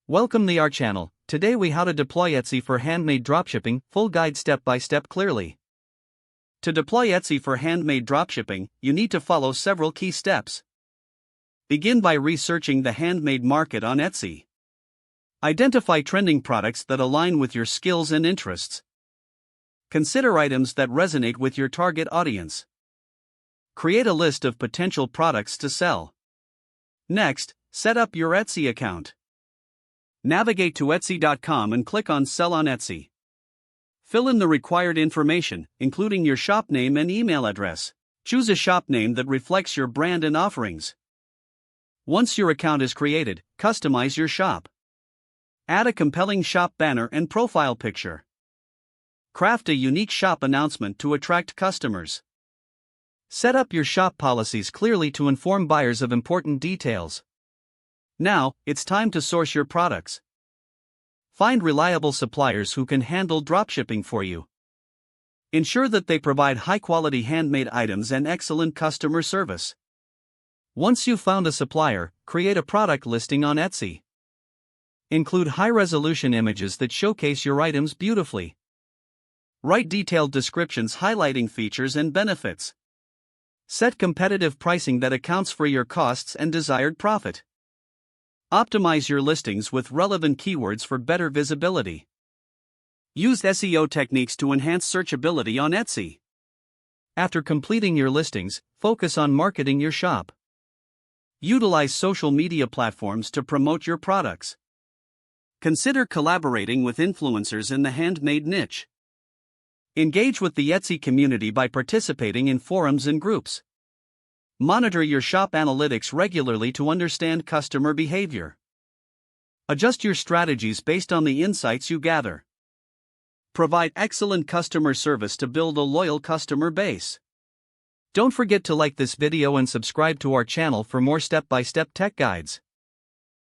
Welcome to our channel. Today we how to deploy Etsy for handmade dropshipping, full guide step by step clearly. To deploy Etsy for handmade dropshipping, you need to follow several key steps. Begin by researching the handmade market on Etsy. Identify trending products that align with your skills and interests. Consider items that resonate with your target audience. Create a list of potential products to sell. Next, set up your Etsy account. Navigate to Etsy.com and click on Sell on Etsy. Fill in the required information, including your shop name and email address. Choose a shop name that reflects your brand and offerings. Once your account is created, customize your shop. Add a compelling shop banner and profile picture. Craft a unique shop announcement to attract customers. Set up your shop policies clearly to inform buyers of important details. Now, it's time to source your products. Find reliable suppliers who can handle dropshipping for you. Ensure that they provide high-quality handmade items and excellent customer service. Once you've found a supplier, create a product listing on Etsy. Include high-resolution images that showcase your items beautifully. Write detailed descriptions highlighting features and benefits. Set competitive pricing that accounts for your costs and desired profit. Optimize your listings with relevant keywords for better visibility. Use SEO techniques to enhance searchability on Etsy. After completing your listings, focus on marketing your shop. Utilize social media platforms to promote your products. Consider collaborating with influencers in the handmade niche. Engage with the Etsy community by participating in forums and groups. Monitor your shop analytics regularly to understand customer behavior. Adjust your strategies based on the insights you gather. Provide excellent customer service to build a loyal customer base. Don't forget to like this video and subscribe to our channel for more step-by-step tech guides.